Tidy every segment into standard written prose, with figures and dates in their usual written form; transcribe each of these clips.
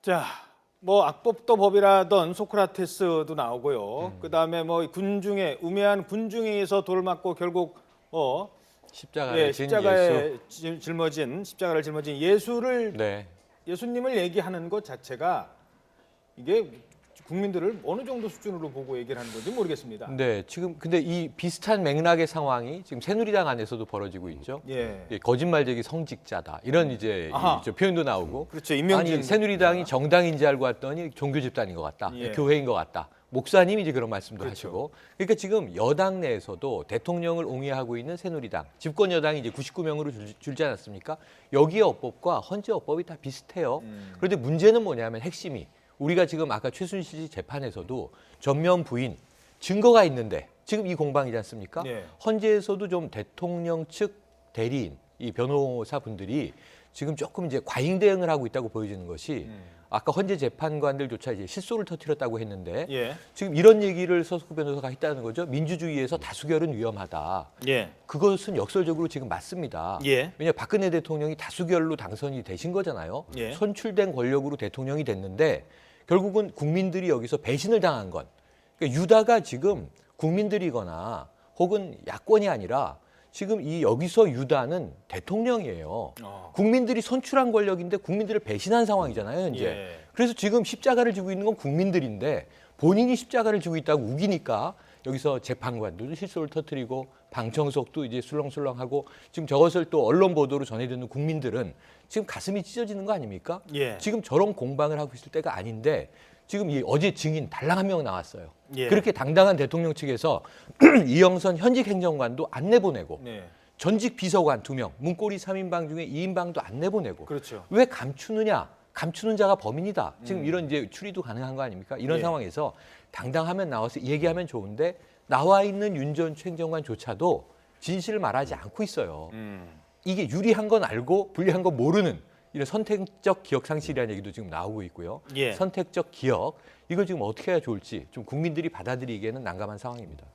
자, 뭐 악법도 법이라던 소크라테스도 나오고요. 그다음에 뭐 군중에 우매한 군중에서 돌을 맞고 결국 십자가를 진 예수. 십자가를 짊어진 예수를 네. 예수님을 얘기하는 것 자체가 이게 국민들을 어느 정도 수준으로 보고 얘기를 하는 건지 모르겠습니다. 네, 지금 근데 이 비슷한 맥락의 상황이 지금 새누리당 안에서도 벌어지고 있죠. 예. 거짓말쟁이 성직자다 이런 이제 이 표현도 나오고. 그렇죠. 임명진 아니 새누리당이 정당인지 알고 왔더니 종교 집단인 것 같다, 예. 교회인 것 같다. 목사님이 이제 그런 말씀도 그렇죠. 하시고. 그러니까 지금 여당 내에서도 대통령을 옹호하고 있는 새누리당, 집권 여당이 이제 99명으로 줄지 않았습니까? 여기에 어법과 헌재 어법이 다 비슷해요. 그런데 문제는 뭐냐면 핵심이 우리가 지금 아까 최순실 씨 재판에서도 전면 부인 증거가 있는데 지금 이 공방이지 않습니까? 네. 헌재에서도 좀 대통령 측 대리인 이 변호사 분들이 지금 조금 이제 과잉 대응을 하고 있다고 보여지는 것이 아까 헌재 재판관들조차 이제 실소를 터뜨렸다고 했는데 예. 지금 이런 얘기를 서석구 변호사가 했다는 거죠. 민주주의에서 다수결은 위험하다. 예. 그것은 역설적으로 지금 맞습니다. 예. 왜냐 박근혜 대통령이 다수결로 당선이 되신 거잖아요. 예. 선출된 권력으로 대통령이 됐는데 결국은 국민들이 여기서 배신을 당한 건 그러니까 유다가 지금 국민들이거나 혹은 야권이 아니라 지금 이 여기서 유다는 대통령이에요. 국민들이 선출한 권력인데 국민들을 배신한 상황이잖아요, 현재. 예. 그래서 지금 십자가를 지고 있는 건 국민들인데 본인이 십자가를 지고 있다고 우기니까 여기서 재판관도 실소를 터뜨리고 방청석도 이제 술렁술렁하고 지금 저것을 또 언론 보도로 전해 듣는 국민들은 지금 가슴이 찢어지는 거 아닙니까? 예. 지금 저런 공방을 하고 있을 때가 아닌데 지금 이 어제 증인 달랑 한 명 나왔어요. 예. 그렇게 당당한 대통령 측에서 이영선 현직 행정관도 안 내보내고 네. 전직 비서관 2명, 문고리 3인방 중에 2인방도 안 내보내고 그렇죠. 왜 감추느냐? 감추는 자가 범인이다. 지금 이런 이제 추리도 가능한 거 아닙니까? 이런 예. 상황에서 당당하면 나와서 얘기하면 좋은데 나와 있는 윤 전 행정관조차도 진실을 말하지 않고 있어요. 이게 유리한 건 알고 불리한 건 모르는 이런 선택적 기억 상실이라는 얘기도 지금 나오고 있고요. 예. 선택적 기억 이걸 지금 어떻게 해야 좋을지 좀 국민들이 받아들이기에는 난감한 상황입니다.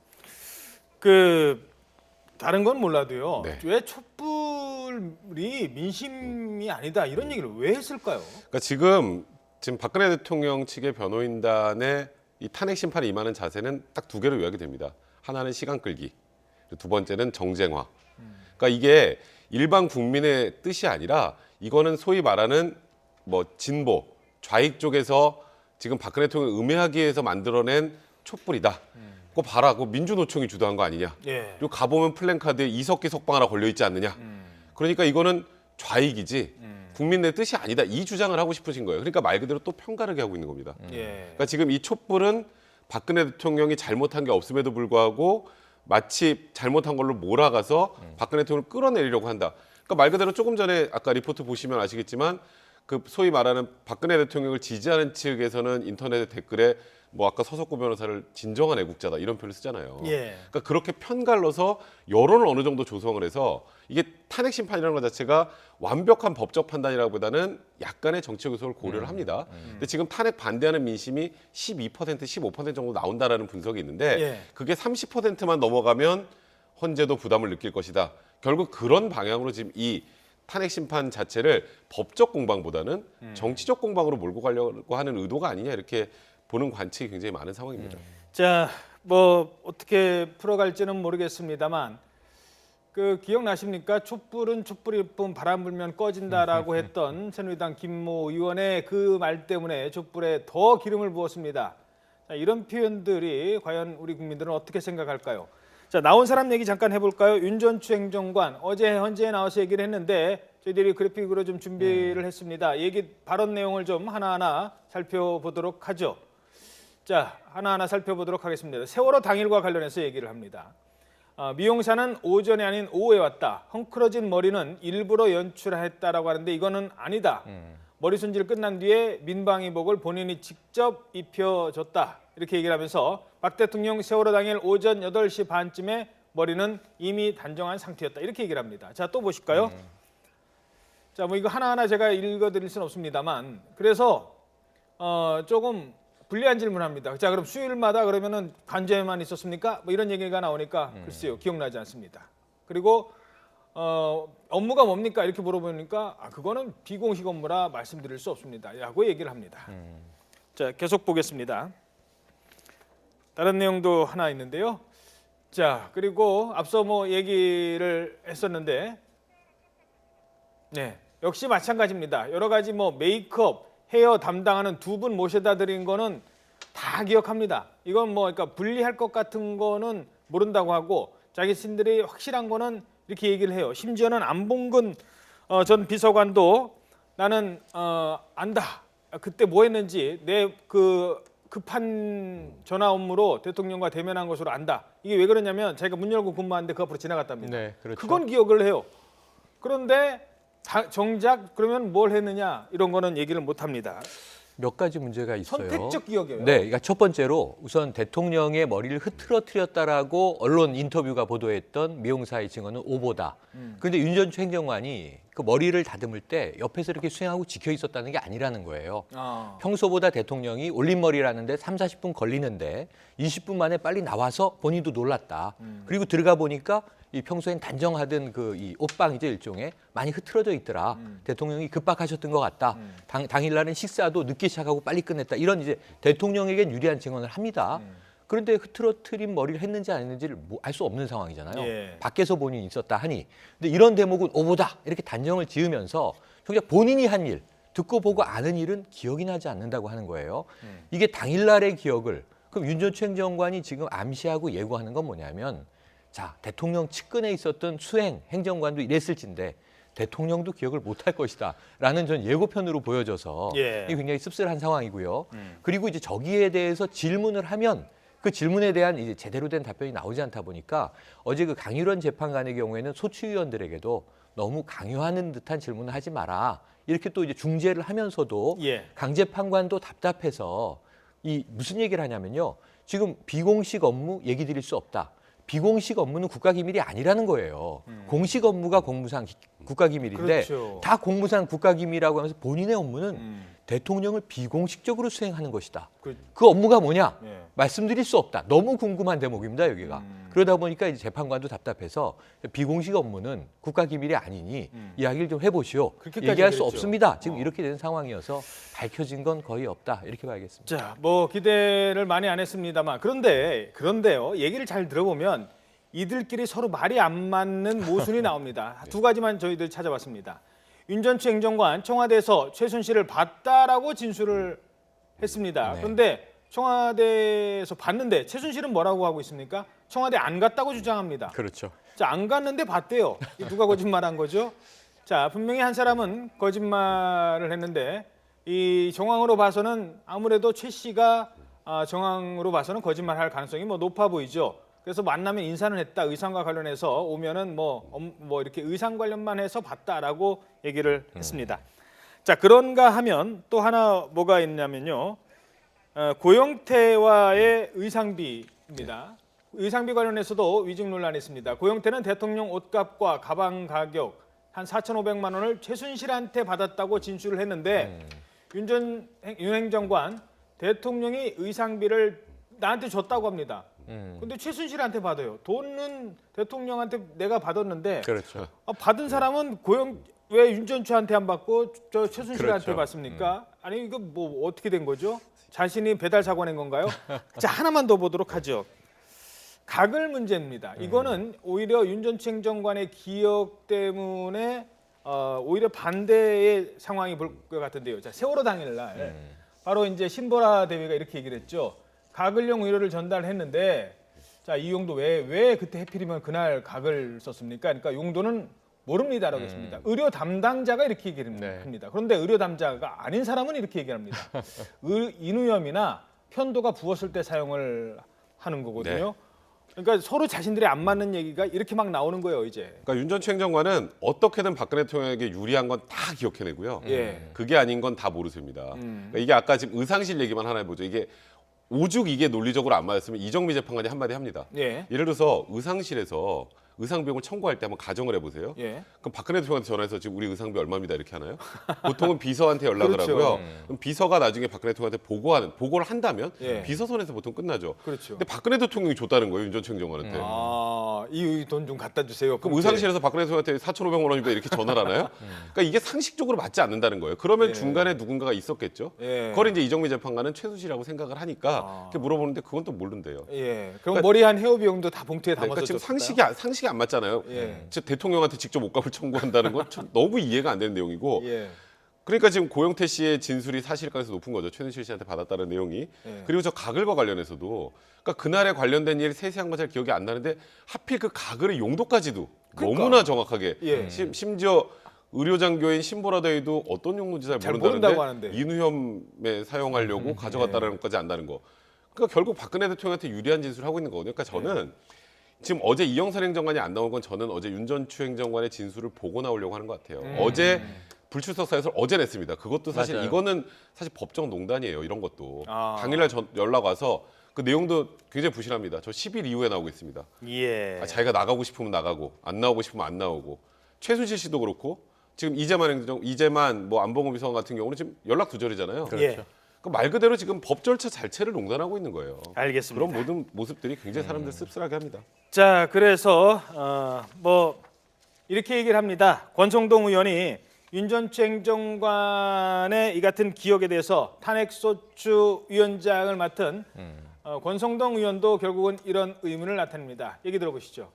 다른 건 몰라도요. 네. 왜 촛불이 민심이 아니다 이런 얘기를 왜 했을까요? 그러니까 지금 박근혜 대통령 측의 변호인단의 이 탄핵 심판에 임하는 자세는 딱 두 개로 요약이 됩니다. 하나는 시간 끌기, 두 번째는 정쟁화. 그러니까 이게 일반 국민의 뜻이 아니라 이거는 소위 말하는 뭐 진보, 좌익 쪽에서 지금 박근혜 대통령을 음해하기 위해서 만들어낸 촛불이다. 그거 봐라, 그거 민주노총이 주도한 거 아니냐. 예. 그리고 가보면 플랜카드에 이석기 석방 하나 걸려 있지 않느냐. 그러니까 이거는 좌익이지 국민의 뜻이 아니다. 이 주장을 하고 싶으신 거예요. 그러니까 말 그대로 또 편가르게 하고 있는 겁니다. 예. 그러니까 지금 이 촛불은 박근혜 대통령이 잘못한 게 없음에도 불구하고 마치 잘못한 걸로 몰아가서 박근혜 대통령을 끌어내리려고 한다. 그러니까 말 그대로 조금 전에 아까 리포트 보시면 아시겠지만 그 소위 말하는 박근혜 대통령을 지지하는 측에서는 인터넷 댓글에 뭐 아까 서석구 변호사를 진정한 애국자다 이런 표현을 쓰잖아요. 예. 그러니까 그렇게 편갈라서 여론을 어느 정도 조성을 해서 이게 탄핵 심판이라는 것 자체가 완벽한 법적 판단이라기보다는 약간의 정치적 요소를 고려를 합니다. 근데 지금 탄핵 반대하는 민심이 12%, 15% 정도 나온다라는 분석이 있는데 예. 그게 30%만 넘어가면 헌재도 부담을 느낄 것이다. 결국 그런 방향으로 지금 이 탄핵 심판 자체를 법적 공방보다는 정치적 공방으로 몰고 가려고 하는 의도가 아니냐 이렇게 보는 관측이 굉장히 많은 상황입니다. 자, 뭐 어떻게 풀어갈지는 모르겠습니다만 기억나십니까? 촛불은 촛불일 뿐 바람 불면 꺼진다라고 했던 새누리당 김모 의원의 그 말 때문에 촛불에 더 기름을 부었습니다. 자, 이런 표현들이 과연 우리 국민들은 어떻게 생각할까요? 자, 나온 사람 얘기 잠깐 해볼까요? 윤전추 행정관 어제 헌재에 나와서 얘기를 했는데 저희들이 그래픽으로 좀 준비를 했습니다. 발언 내용을 좀 하나하나 살펴보도록 하죠. 자, 하나하나 살펴보도록 하겠습니다. 세월호 당일과 관련해서 얘기를 합니다. 미용사는 오전이 아닌 오후에 왔다. 헝클어진 머리는 일부러 연출했다라고 하는데 이거는 아니다. 머리 손질 끝난 뒤에 민방위복을 본인이 직접 입혀줬다. 이렇게 얘기를 하면서 박 대통령 세월호 당일 오전 8시 반쯤에 머리는 이미 단정한 상태였다. 이렇게 얘기를 합니다. 자, 또 보실까요? 자, 뭐 이거 하나하나 제가 읽어드릴 수는 없습니다만 그래서 조금 불리한 질문합니다. 자, 그럼 수요일마다 그러면은 관제만 있었습니까? 뭐 이런 얘기가 나오니까 글쎄요, 기억나지 않습니다. 그리고 업무가 뭡니까? 이렇게 물어보니까 그거는 비공식 업무라 말씀드릴 수 없습니다. 라고 얘기를 합니다. 자, 계속 보겠습니다. 다른 내용도 하나 있는데요. 자, 그리고 앞서 뭐 얘기를 했었는데 네, 역시 마찬가지입니다. 여러 가지 뭐 메이크업, 헤어 담당하는 두 분 모셔다 드린 거는 다 기억합니다. 이건 뭐 그러니까 분리할 것 같은 거는 모른다고 하고 자기신들이 확실한 거는 이렇게 얘기를 해요. 심지어는 안봉근 전 비서관도 나는 안다. 그때 뭐 했는지 내 그 급한 전화 업무로 대통령과 대면한 것으로 안다. 이게 왜 그러냐면 자기가 문 열고 근무하는데 그 앞으로 지나갔답니다. 네, 그렇죠. 그건 기억을 해요. 그런데 정작 그러면 뭘 했느냐 이런 거는 얘기를 못 합니다. 몇 가지 문제가 있어요. 선택적 기억이에요. 네, 그러니까 첫 번째로 우선 대통령의 머리를 흐트러뜨렸다라고 언론 인터뷰가 보도했던 미용사의 증언은 오보다. 그런데 윤 전 행정관이 그 머리를 다듬을 때 옆에서 이렇게 수행하고 지켜 있었다는 게 아니라는 거예요. 평소보다 대통령이 올림머리라는데 3, 40분 걸리는데 20분 만에 빨리 나와서 본인도 놀랐다. 그리고 들어가 보니까 이 평소엔 단정하던 그 이 옷방이죠, 일종의 많이 흐트러져 있더라. 대통령이 급박하셨던 것 같다. 당일날은 식사도 늦게 시작하고 빨리 끝냈다. 이런 이제 대통령에겐 유리한 증언을 합니다. 그런데 흐트러뜨린 머리를 했는지 안 했는지를 알 수 없는 상황이잖아요. 예. 밖에서 본인이 있었다 하니. 근데 이런 대목은 오보다 이렇게 단정을 지으면서 정작 본인이 한 일, 듣고 보고 아는 일은 기억이 나지 않는다고 하는 거예요. 이게 당일날의 기억을 그럼 윤 전 행정관이 지금 암시하고 예고하는 건 뭐냐면 자, 대통령 측근에 있었던 수행 행정관도 이랬을진데 대통령도 기억을 못할 것이다 라는 전 예고편으로 보여져서 예. 이게 굉장히 씁쓸한 상황이고요. 그리고 이제 저기에 대해서 질문을 하면 그 질문에 대한 이제 제대로 된 답변이 나오지 않다 보니까 어제 그 강일원 재판관의 경우에는 소추위원들에게도 너무 강요하는 듯한 질문을 하지 마라. 이렇게 또 이제 중재를 하면서도 예. 강 재판관도 답답해서 이 무슨 얘기를 하냐면요. 지금 비공식 업무 얘기 드릴 수 없다. 비공식 업무는 국가기밀이 아니라는 거예요. 공식 업무가 공무상 국가기밀인데 그렇죠. 다 공무상 국가기밀이라고 하면서 본인의 업무는 대통령을 비공식적으로 수행하는 것이다. 그 업무가 뭐냐? 예. 말씀드릴 수 없다. 너무 궁금한 대목입니다, 여기가. 그러다 보니까 이제 재판관도 답답해서 비공식 업무는 국가기밀이 아니니 이야기를 좀 해보시오. 그렇게까지 얘기할 수 그랬죠. 없습니다. 지금 이렇게 된 상황이어서 밝혀진 건 거의 없다. 이렇게 봐야겠습니다. 자, 뭐 기대를 많이 안 했습니다만 그런데요. 얘기를 잘 들어보면 이들끼리 서로 말이 안 맞는 모순이 나옵니다. 두 가지만 저희들 찾아봤습니다. 윤 전 행정관 청와대에서 최순실을 봤다라고 진술을 했습니다. 네. 그런데 청와대에서 봤는데 최순실은 뭐라고 하고 있습니까? 청와대 안 갔다고 주장합니다. 그렇죠. 자, 안 갔는데 봤대요. 이 누가 거짓말한 거죠? 자, 분명히 한 사람은 거짓말을 했는데 이 정황으로 봐서는 아무래도 최 씨가 정황으로 봐서는 거짓말할 가능성이 뭐 높아 보이죠. 그래서 만나면 인사는 했다. 의상과 관련해서 오면은 뭐 이렇게 의상 관련만 해서 봤다라고 얘기를 했습니다. 자, 그런가 하면 또 하나 뭐가 있냐면요. 고영태와의 의상비입니다. 의상비 관련해서도 위증 논란이 있습니다. 고영태는 대통령 옷값과 가방 가격 한 4,500만 원을 최순실한테 받았다고 진술을 했는데 윤 행정관 대통령이 의상비를 나한테 줬다고 합니다. 근데 최순실한테 받아요. 돈은 대통령한테 내가 받았는데 그렇죠. 받은 사람은 왜 윤전추한테 안 받고 저 최순실한테 그렇죠. 받습니까? 아니 이거 뭐 어떻게 된 거죠? 자신이 배달 사고 낸 건가요? 자, 하나만 더 보도록 하죠. 가글 문제입니다. 이거는 오히려 윤 전 행정관의 기억 때문에 오히려 반대의 상황이 볼 것 같은데요. 자, 세월호 당일날 바로 이제 신보라 대위가 이렇게 얘기를 했죠. 가글용 의료를 전달했는데 자, 이 용도 왜 그때 해필이면 그날 각을 썼습니까? 그러니까 용도는 모릅니다라고 했습니다. 의료 담당자가 이렇게 얘기를 합니다. 그런데 의료 담당자가 아닌 사람은 이렇게 얘기합니다. 인후염이나 편도가 부었을 때 사용을 하는 거거든요. 그러니까 서로 자신들이 안 맞는 얘기가 이렇게 막 나오는 거예요, 이제. 그러니까 윤 전 행정관은 어떻게든 박근혜 대통령에게 유리한 건 다 기억해내고요. 예. 그게 아닌 건 다 모르십니다. 그러니까 이게 아까 지금 의상실 얘기만 하나 해보죠. 이게 오죽 이게 논리적으로 안 맞았으면 이정미 재판관이 한마디 합니다. 예. 예를 들어서 의상실에서 의상비용을 청구할 때 한번 가정을 해보세요. 예. 그럼 박근혜 대통령한테 전화해서 지금 우리 의상비 얼마입니다 이렇게 하나요? 보통은 비서한테 연락을 그렇죠. 하고요. 그럼 비서가 나중에 박근혜 대통령한테 보고를 한다면 예. 비서선에서 보통 끝나죠. 그렇죠. 근데 박근혜 대통령이 줬다는 거예요, 윤 전 총장한테. 이 돈 좀 갖다 주세요. 그럼 의상실에서 박근혜 대통령한테 4,500만 원입니다 이렇게 전화를 하나요? 그러니까 이게 상식적으로 맞지 않는다는 거예요. 그러면 예. 중간에 누군가가 있었겠죠. 예. 그걸 이제 이정미 재판관은 최순실이라고 생각을 하니까 이렇게 물어보는데 그건 또 모른대요. 예. 그럼 머리 한 헤어 비용도 다 봉투에 담아서 그러니까 지금 줬을까요? 상식이 안 맞잖아요. 예. 즉 대통령한테 직접 옷값을 청구한다는 건 참 너무 이해가 안 되는 내용이고. 예. 그러니까 지금 고영태 씨의 진술이 사실일 가능성이 높은 거죠. 최순실 씨한테 받았다는 내용이. 예. 그리고 저 가글과 관련해서도 그러니까 그날에 관련된 일 세세한 건 잘 기억이 안 나는데 하필 그 가글의 용도까지도 그러니까. 너무나 정확하게 예. 심지어 의료장교인 신보라더에도 어떤 용도인지 잘 잘 모른다고 모른다는데 하는데. 인후염에 사용하려고 가져갔다는 것까지 안다는 거. 그러니까 결국 박근혜 대통령한테 유리한 진술을 하고 있는 거거든요. 그러니까 저는 지금 어제 이영선 행정관이 안 나온 건 저는 어제 윤 전 추행정관의 진술을 보고 나오려고 하는 것 같아요. 어제 불출석 사유서를 어제 냈습니다. 그것도 사실 맞아요. 이거는 사실 법정 농단이에요. 이런 것도 아. 당일날 연락 와서 그 내용도 굉장히 부실합니다. 저 10일 이후에 나오고 있습니다. 예. 자기가 나가고 싶으면 나가고 안 나오고 싶으면 안 나오고 최순실 씨도 그렇고 지금 이재만 뭐 안봉호 비서관 같은 경우는 지금 연락 두절이잖아요. 그렇죠. 예. 그말 그대로 지금 법 절차 자체를 농단하고 있는 거예요. 알겠습니다. 그런 모든 모습들이 굉장히 사람들 씁쓸하게 합니다. 자, 그래서 뭐 이렇게 얘기를 합니다. 권성동 의원이 윤 전 행정관의 이 같은 기억에 대해서 탄핵소추 위원장을 맡은 권성동 의원도 결국은 이런 의문을 나타냅니다. 얘기 들어보시죠.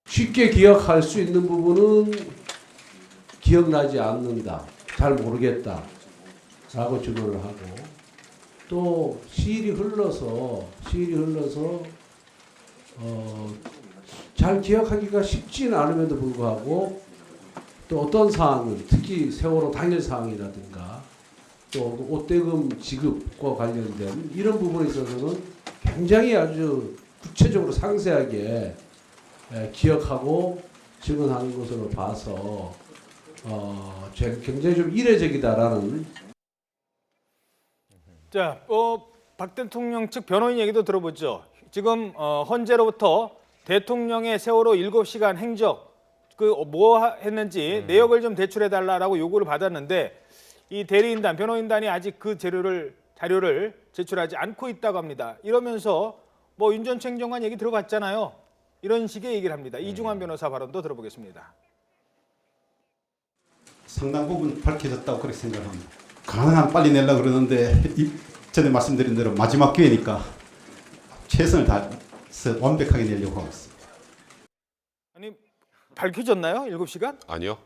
쉽게 기억할 수 있는 부분은 기억나지 않는다, 잘 모르겠다 라고 주장을 하고, 또 시일이 흘러서 잘 기억하기가 쉽지는 않음에도 불구하고 또 어떤 사항은 특히 세월호 당일 사항이라든가 또 옷대금 지급과 관련된 이런 부분에 있어서는 굉장히 아주 구체적으로 상세하게 기억하고 증언하는 것으로 봐서 굉장히 좀 이례적이다라는. 자, 박 대통령 측 변호인 얘기도 들어보죠. 지금 헌재로부터 대통령의 세월호 7시간 행적 뭐 했는지 내역을 좀 제출해달라고 요구를 받았는데 이 대리인단, 변호인단이 아직 그 자료를 제출하지 않고 있다고 합니다. 이러면서 뭐 윤 전 행정관 얘기 들어봤잖아요. 이런 식의 얘기를 합니다. 이중환 변호사 발언도 들어보겠습니다. 상당 부분 밝혀졌다고 그렇게 생각합니다. 가능한 빨리 내려고 그러는데 전에 말씀드린 대로 마지막 기회니까 최선을 다해서 완벽하게 내려고 하고 있습니다. 아니 밝혀졌나요? 7시간? 아니요.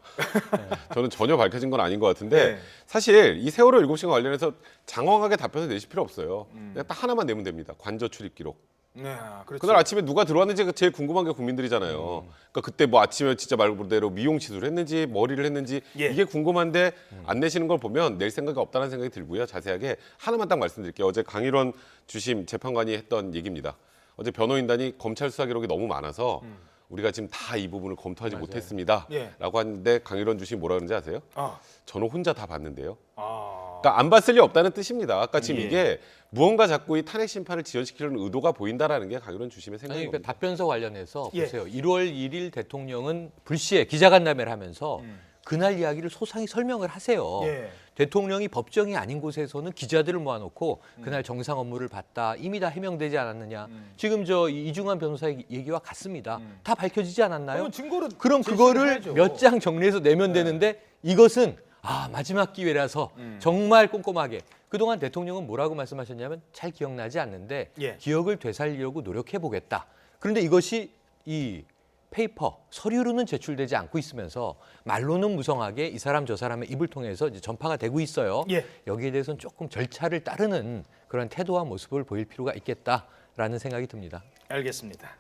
저는 전혀 밝혀진 건 아닌 것 같은데 네. 사실 이 세월호 7시간 관련해서 장황하게 답변을 내실 필요 없어요. 그냥 딱 하나만 내면 됩니다. 관저 출입 기록. 네, 그렇죠. 그날 아침에 누가 들어왔는지가 제일 궁금한 게 국민들이잖아요. 그러니까 그때 뭐 아침에 진짜 말 그대로 미용 시술을 했는지 머리를 했는지 예. 이게 궁금한데 안 내시는 걸 보면 낼 생각이 없다는 생각이 들고요. 자세하게 하나만 딱 말씀드릴게요. 어제 강일원 주심 재판관이 했던 얘기입니다. 어제 변호인단이 검찰 수사 기록이 너무 많아서 우리가 지금 다 이 부분을 검토하지 못했습니다. 예. 라고 하는데 강일원 주심이 뭐라 그러는지 아세요? 아, 저는 혼자 다 봤는데요. 아, 그러니까 안 봤을 리 없다는 뜻입니다. 아까 지금 예. 이게 무언가 자꾸 이 탄핵 심판을 지연시키려는 의도가 보인다라는 게 강일원 주심의 아니, 생각인 그러니까 겁니다. 답변서 관련해서 예. 보세요. 1월 1일 대통령은 불시에 기자간담회를 하면서 그날 이야기를 소상히 설명을 하세요. 예. 대통령이 법정이 아닌 곳에서는 기자들을 모아놓고 그날 정상 업무를 봤다. 이미 다 해명되지 않았느냐. 지금 저 이중환 변호사의 얘기와 같습니다. 다 밝혀지지 않았나요? 그러면 증거로 그럼 제시를 그거를 해야죠. 몇 장 정리해서 내면 되는데 이것은 마지막 기회라서 정말 꼼꼼하게. 그동안 대통령은 뭐라고 말씀하셨냐면 잘 기억나지 않는데 예. 기억을 되살리려고 노력해보겠다. 그런데 이것이 이 페이퍼, 서류로는 제출되지 않고 있으면서 말로는 무성하게 이 사람 저 사람의 입을 통해서 이제 전파가 되고 있어요. 예. 여기에 대해서는 조금 절차를 따르는 그런 태도와 모습을 보일 필요가 있겠다라는 생각이 듭니다. 알겠습니다.